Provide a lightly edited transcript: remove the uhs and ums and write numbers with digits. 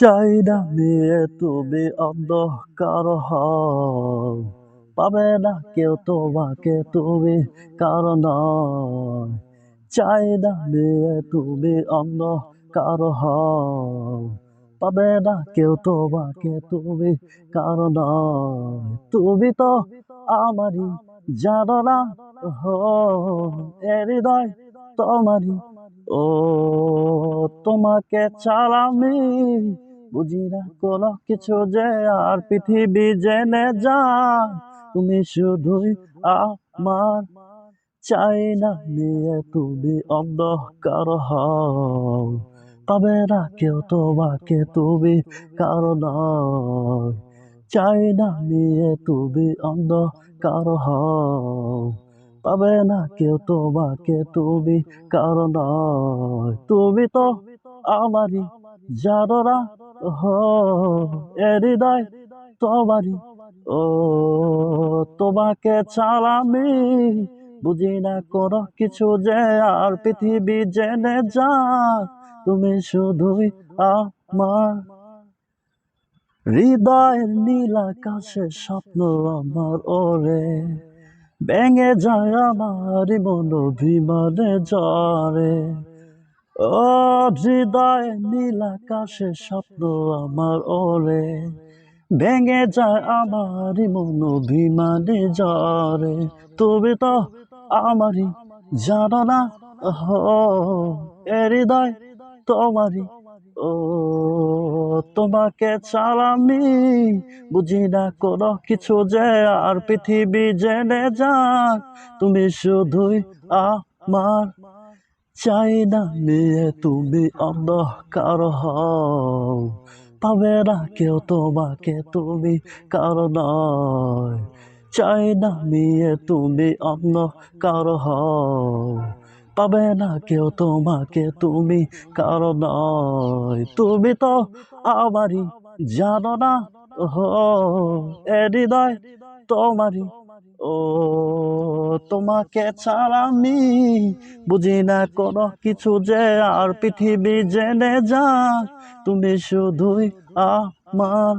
চাই না মেয়ে তুমি অন্ধকার হও, পাবে না কেউ তোমাকে তুমি কারো নয়। চাই না মেয়ে তুমি অন্ধকার হও, পাবে না কেউ তোমাকে তুমি কারো নয়। তুমি তো আমারই, জানো না হো এ হৃদয় তোমারই। ও তোমাকে ছাড়া আমি বুঝি না কোনো কিছু যে, আর পৃথিবী জেনে যায় তুমি শুধুই আমার। চাই না নিয়ে তুমি অন্ধকার হও, পাবে না কেউ তোমাকে তুমি কারো নয়। চাই না নিয়ে তুমি অন্ধকার হও, পাবে না কেউ তোমাকে তুমি কারো নয়। তুমি তো আমারই, জানো না হো এ হৃদয় তোমারই। ও তোমাকে ছাড়া আমি বুঝি না কোনো কিছু যে, আর পৃথিবী জেনে যায় তুমি শুধুই আমার। হৃদয়ের নীল আকাশে স্বপ্ন আমার ওরে, ভেঙে যায় আমার মন অভিমানে ঝরে। ও হৃদয়ের নীল আকাশে স্বপ্ন আমার ওরে, ভেঙে যায় আমার মন অভিমানে ঝরে। তুমি তো আমারই, জানো না হো এ হৃদয় তোমারই। ও তোমাকে ছাড়া আমি বুঝি না কোনো কিছু যে, আর পৃথিবী জেনে যায় তুমি শুধুই আমার। চাই না নিয়ে তুমি অন্ধকার হও, পাবে না কেউ তোমাকে তুমি কারো নয়। চাই না নিয়ে তুমি অন্ধকার হও, পাবে না কেউ তোমাকে তুমি কারো নয়। তুমি তো আমারই, জানো না হো এ হৃদয় তোমারই। ও তোমাকে ছাড়া আমি বুঝি না কোনো কিছু যে, আর পৃথিবী জেনে যায় তুমি শুধুই আমার।